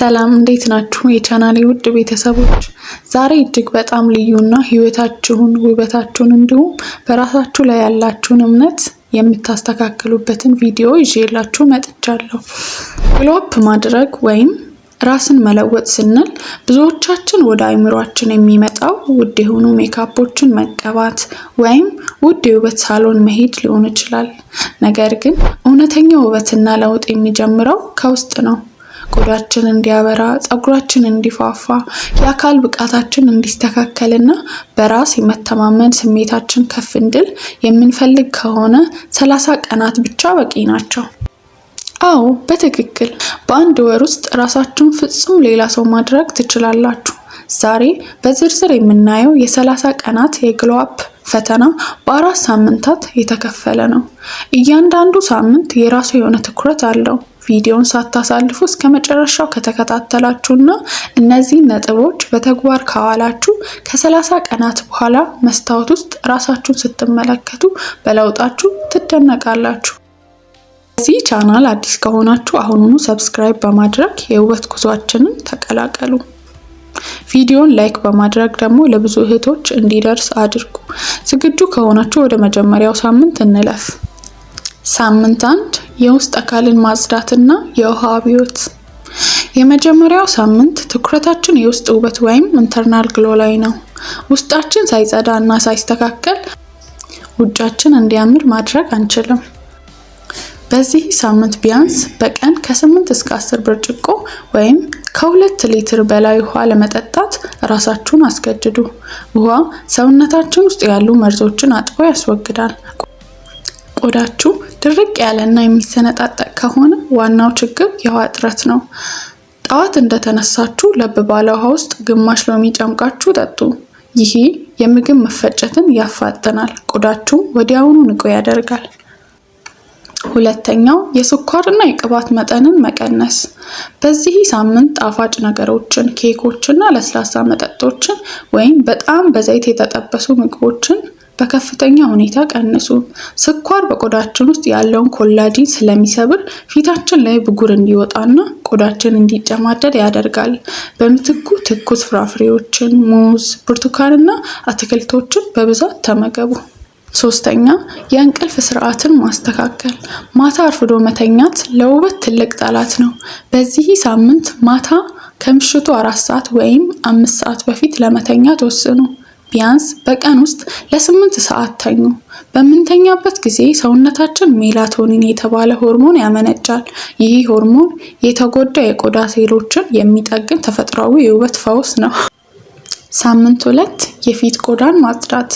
ሰላም እንዴት ናችሁ የቻናሌ ውድ ቤተሰቦች? ዛሬ እጅግ በጣም ልዩና ህይወታችሁን ውበታችሁን እንዲሁም በራሳችሁ ላይ ያላችሁን እምነት የምታስተካክሉበትን ቪዲዮ ይዤላችሁ መጥቻለሁ። ግሎው አፕ ማድረግ ወይም ራስን መለወጥ ስንል ብዙዎቻችን ወደ አይምሮአችን የሚመጣው ውድ የሆኑ ሜካፖችን መቀባት ወይም ውድ የውበት ሳሎን መሄድ ሊሆን ይችላል። ነገር ግን እውነተኛው ውበትና ለውጥ የሚጀምረው ከውስጥ ነው። ቆዳችን እንዲያበራ፣ ፀጉራችን እንዲፋፋ፣ የአካል ብቃታችን እንዲስተካከልና በራስ የመተማመን ስሜታችን ከፍ እንዲል የምንፈልግ ከሆነ 30 ቀናት ብቻ በቂ ናቸው። አዎ በትክክል በአንድ ወር ውስጥ ራሳችሁን ፍጹም ሌላ ሰው ማድረግ ትችላላችሁ። ዛሬ በዝርዝር የምናየው የ30 ቀናት የግሎው አፕ ፈተና በ4 ሳምንታት የተከፈለ ነው። እያንዳንዱ ሳምንት የራሱ የሆነ ትኩረት አለው። ቪዲዮን ሳታሳልፉ እስከ መጨረሻው ከተከታተላችሁና እነዚህ ነጥቦች በተግባር ካዋላችሁ ከ30 ቀናት በኋላ መስታወት ውስጥ ራሳችሁን ስትመለከቱ በለውጣችሁ ትደነቃላችሁ። እዚህ ቻናል አዲስ ከሆናችሁ አሁኑኑ ሰብስክራይብ በማድረግ የውበት ጉዟችንን ተቀላቀሉ። ቪዲዮን ላይክ በማድረግ ደግሞ ለብዙ እህቶች እንዲደርስ አድርጉ። ዝግጁ ከሆናችሁ ወደ መጀመሪያው ሳምንት እንለፍ። ሳምንት 1 የውስጥ አካልን ማጽዳትና የውሃ አብዮት። የመጀመሪያው ሳምንት ትኩረታችን የውስጥ ውበት ወይም ኢንተርናል ግሎ ላይ ነው። ውስጣችን ሳይጸዳ እና ሳይስተካከል ውጫችን እንዲያምር ማድረግ አንችልም። በዚህ ሳምንት ቢያንስ በቀን ከ8 እስከ 10 ብርጭቆ ወይም ከ2 ሊትር በላይ ውሃ ለመጠጣት ራሳችሁን አስገድዱ። ውሃ ሰውነታችን ውስጥ ያሉ መርዞችን አጥቦ ያስወግዳል። ቆዳችሁ ድርቅ ያለና የሚሰነጣጠቅ ከሆነ ዋናው ችግር የውሃ እጥረት ነው። ጠዋት እንደተነሳችሁ ለብ ባለ ውሃ ውስጥ ግማሽ ሎሚ ጨምቃችሁ ጠጡ። ይህ የምግብ መፈጨትን ያፋጥናል፣ ቆዳችሁ ወዲያውኑ ንቁ ያደርጋል። ሁለተኛው የስኳርና የቅባት መጠንን መቀነስ። በዚህ ሳምንት ጣፋጭ ነገሮችን፣ ኬኮችና ለስላሳ መጠጦችን ወይም በጣም በዘይት የተጠበሱ ምግቦችን በከፍተኛ ሁኔታ ቀንሱ። ስኳር በቆዳችን ውስጥ ያለውን ኮላጂን ስለሚሰብር ፊታችን ላይ ብጉር እንዲወጣና ቆዳችን እንዲጨማደድ ያደርጋል። በምትኩ ትኩስ ፍራፍሬዎችን፣ ሙዝ፣ ብርቱካንና አትክልቶችን በብዛት ተመገቡ። ሶስተኛ የእንቅልፍ ስርዓትን ማስተካከል። ማታ አርፍዶ መተኛት ለውበት ትልቅ ጠላት ነው። በዚህ ሳምንት ማታ ከምሽቱ 4 ሰዓት ወይም 5 ሰዓት በፊት ለመተኛት ወስኑ። ቢያንስ በቀን ውስጥ ለ8 ሰዓት ተኙ። በምንተኛበት ጊዜ ሰውነታችን ሜላቶኒን የተባለ ሆርሞን ያመነጫል። ይህ ሆርሞን የተጎዳ የቆዳ ሴሎችን የሚጠግን ተፈጥሯዊ የውበት ፈውስ ነው። ሳምንት 2 የፊት ቆዳን ማጽዳት።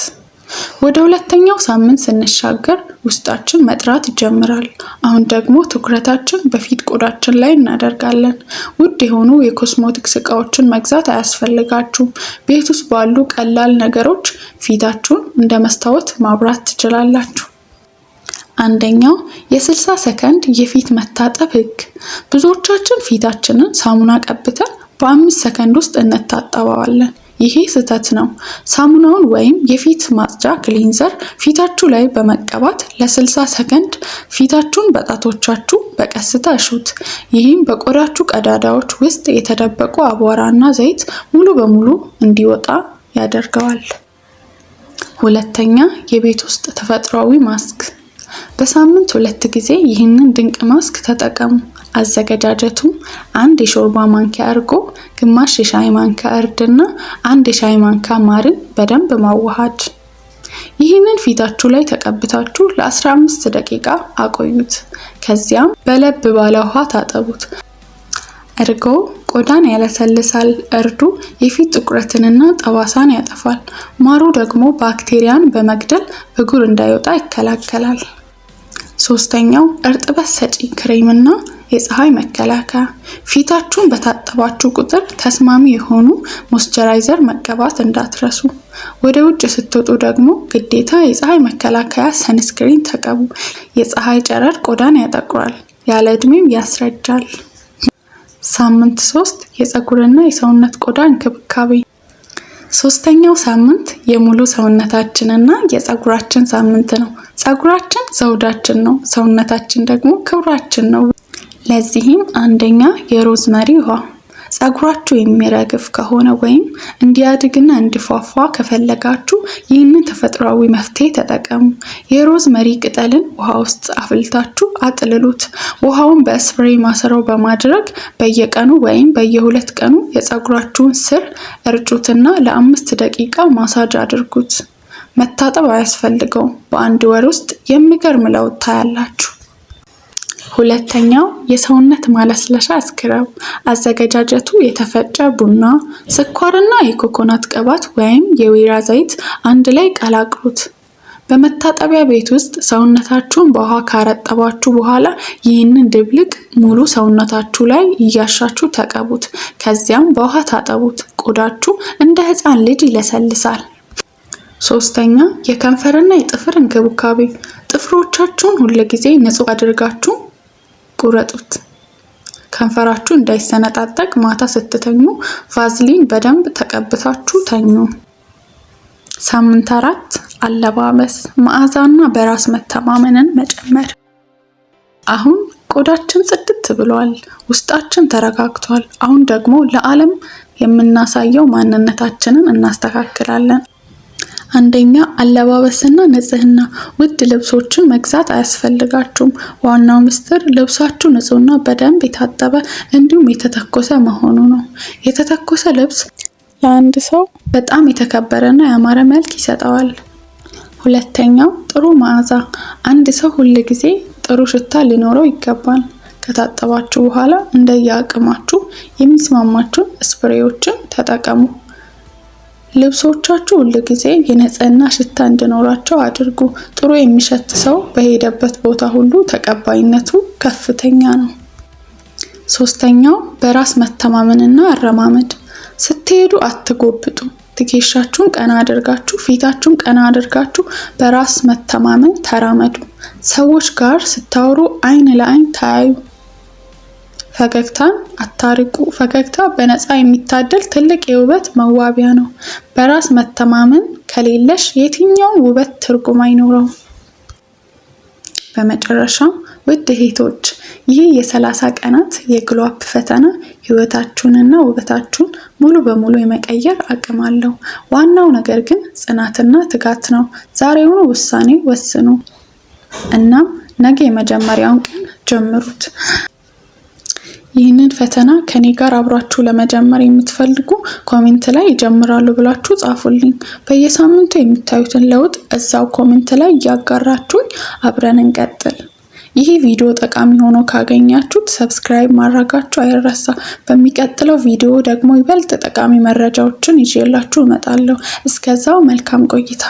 ወደ ሁለተኛው ሳምንት ስንሻገር ውስጣችን መጥራት ይጀምራል። አሁን ደግሞ ትኩረታችን በፊት ቆዳችን ላይ እናደርጋለን። ውድ የሆኑ የኮስሞቲክስ እቃዎችን መግዛት አያስፈልጋችሁም። ቤት ውስጥ ባሉ ቀላል ነገሮች ፊታችሁን እንደ መስታወት ማብራት ትችላላችሁ። አንደኛው የ60 ሰከንድ የፊት መታጠብ ህግ። ብዙዎቻችን ፊታችንን ሳሙና ቀብተን በ5 ሰከንድ ውስጥ እንታጠበዋለን። ይሄ ስህተት ነው። ሳሙናውን ወይም የፊት ማጽጃ ክሊንዘር ፊታችሁ ላይ በመቀባት ለ60 ሰከንድ ፊታችሁን በጣቶቻችሁ በቀስታ እሹት። ይህም በቆዳችሁ ቀዳዳዎች ውስጥ የተደበቁ አቧራና ዘይት ሙሉ በሙሉ እንዲወጣ ያደርገዋል። ሁለተኛ የቤት ውስጥ ተፈጥሯዊ ማስክ። በሳምንት 2 ጊዜ ይህንን ድንቅ ማስክ ተጠቀሙ። አዘገጃጀቱ 1 የሾርባ ማንኪያ እርጎ፣ ግማሽ የሻይ ማንኪያ እርድና 1 የሻይ ማንኪያ ማርን በደንብ ማዋሃድ። ይህንን ፊታችሁ ላይ ተቀብታችሁ ለ15 ደቂቃ አቆዩት። ከዚያም በለብ ባለ ውሃ ታጠቡት። እርጎ ቆዳን ያለሰልሳል፣ እርዱ የፊት ጥቁረትንና ጠባሳን ያጠፋል፣ ማሩ ደግሞ ባክቴሪያን በመግደል ብጉር እንዳይወጣ ይከላከላል። ሶስተኛው እርጥበት ሰጪ ክሬምና የፀሐይ መከላከያ። ፊታችሁን በታጠባችሁ ቁጥር ተስማሚ የሆኑ ሞይስቸራይዘር መቀባት እንዳትረሱ። ወደ ውጭ ስትወጡ ደግሞ ግዴታ የፀሐይ መከላከያ ሰንስክሪን ተቀቡ። የፀሐይ ጨረር ቆዳን ያጠቁራል፣ ያለ እድሜም ያስረጃል። ሳምንት 3 የፀጉርና የሰውነት ቆዳ እንክብካቤ። ሶስተኛው ሳምንት የሙሉ ሰውነታችንና የፀጉራችን ሳምንት ነው። ፀጉራችን ዘውዳችን ነው፣ ሰውነታችን ደግሞ ክብራችን ነው። ለዚህም አንደኛ የሮዝመሪ ውሃ ፀጉራችሁ የሚረግፍ ከሆነ ወይም እንዲያድግና እንዲፏፏ ከፈለጋችሁ ይህንን ተፈጥሯዊ መፍትሄ ተጠቀሙ። የሮዝመሪ ቅጠልን ውሃ ውስጥ አፍልታችሁ አጥልሉት። ውሃውን በስፕሬይ ማሰሮ በማድረግ በየቀኑ ወይም በየ2 ቀኑ የፀጉራችሁን ስር እርጩትና ለ5 ደቂቃ ማሳጅ አድርጉት። መታጠብ አያስፈልገውም። በአንድ ወር ውስጥ የሚገርም ለውጥ ታያላችሁ። ሁለተኛው የሰውነት ማለስለሻ ስክረብ። አዘገጃጀቱ የተፈጨ ቡና፣ ስኳርና የኮኮናት ቅባት ወይም የወይራ ዘይት አንድ ላይ ቀላቅሉት። በመታጠቢያ ቤት ውስጥ ሰውነታችሁን በውሃ ካረጠባችሁ በኋላ ይህንን ድብልቅ ሙሉ ሰውነታችሁ ላይ እያሻችሁ ተቀቡት። ከዚያም በውሃ ታጠቡት። ቆዳችሁ እንደ ሕፃን ልጅ ይለሰልሳል። ሶስተኛ የከንፈርና የጥፍር እንክብካቤ። ጥፍሮቻችሁን ሁልጊዜ ንጹህ አድርጋችሁ ቁረጡት። ከንፈራችሁ እንዳይሰነጣጠቅ ማታ ስትተኙ ቫዝሊን በደንብ ተቀብታችሁ ተኙ። ሳምንት 4 አለባበስ፣ መዓዛና በራስ መተማመንን መጨመር። አሁን ቆዳችን ጽድት ብሏል፣ ውስጣችን ተረጋግቷል። አሁን ደግሞ ለዓለም የምናሳየው ማንነታችንን እናስተካክላለን። አንደኛ አለባበስና ንጽህና። ውድ ልብሶችን መግዛት አያስፈልጋችሁም። ዋናው ምስጢር ልብሳችሁ ንጹህና በደንብ የታጠበ እንዲሁም የተተኮሰ መሆኑ ነው። የተተኮሰ ልብስ ለአንድ ሰው በጣም የተከበረና ያማረ መልክ ይሰጠዋል። ሁለተኛው ጥሩ መዓዛ። አንድ ሰው ሁልጊዜ ጥሩ ሽታ ሊኖረው ይገባል። ከታጠባችሁ በኋላ እንደየአቅማችሁ የሚስማማችሁን ስፕሬዎችን ተጠቀሙ። ልብሶቻችሁ ሁልጊዜ የንጽህና ሽታ እንዲኖራቸው አድርጉ። ጥሩ የሚሸት ሰው በሄደበት ቦታ ሁሉ ተቀባይነቱ ከፍተኛ ነው። ሶስተኛው በራስ መተማመንና አረማመድ። ስትሄዱ አትጎብጡ። ትከሻችሁን ቀና አድርጋችሁ ፊታችሁን ቀና አድርጋችሁ በራስ መተማመን ተራመዱ። ሰዎች ጋር ስታወሩ አይን ለአይን ተያዩ። ፈገግታን አታርቁ። ፈገግታ በነፃ የሚታደል ትልቅ የውበት መዋቢያ ነው። በራስ መተማመን ከሌለሽ የትኛውም ውበት ትርጉም አይኖረውም። በመጨረሻ ውድ እህቶች፣ ይህ የ30 ቀናት የግሎ አፕ ፈተና ህይወታችሁንና ውበታችሁን ሙሉ በሙሉ የመቀየር አቅም አለው። ዋናው ነገር ግን ጽናትና ትጋት ነው። ዛሬውኑ ውሳኔ ወስኑ። እናም ነገ የመጀመሪያውን ቀን ጀምሩት። ይህንን ፈተና ከኔ ጋር አብራችሁ ለመጀመር የምትፈልጉ ኮሜንት ላይ ይጀምራሉ ብላችሁ ጻፉልኝ። በየሳምንቱ የምታዩትን ለውጥ እዛው ኮሜንት ላይ እያጋራችሁኝ አብረን እንቀጥል። ይህ ቪዲዮ ጠቃሚ ሆኖ ካገኛችሁት ሰብስክራይብ ማድረጋችሁ አይረሳ። በሚቀጥለው ቪዲዮ ደግሞ ይበልጥ ጠቃሚ መረጃዎችን ይዤላችሁ እመጣለሁ። እስከዛው መልካም ቆይታ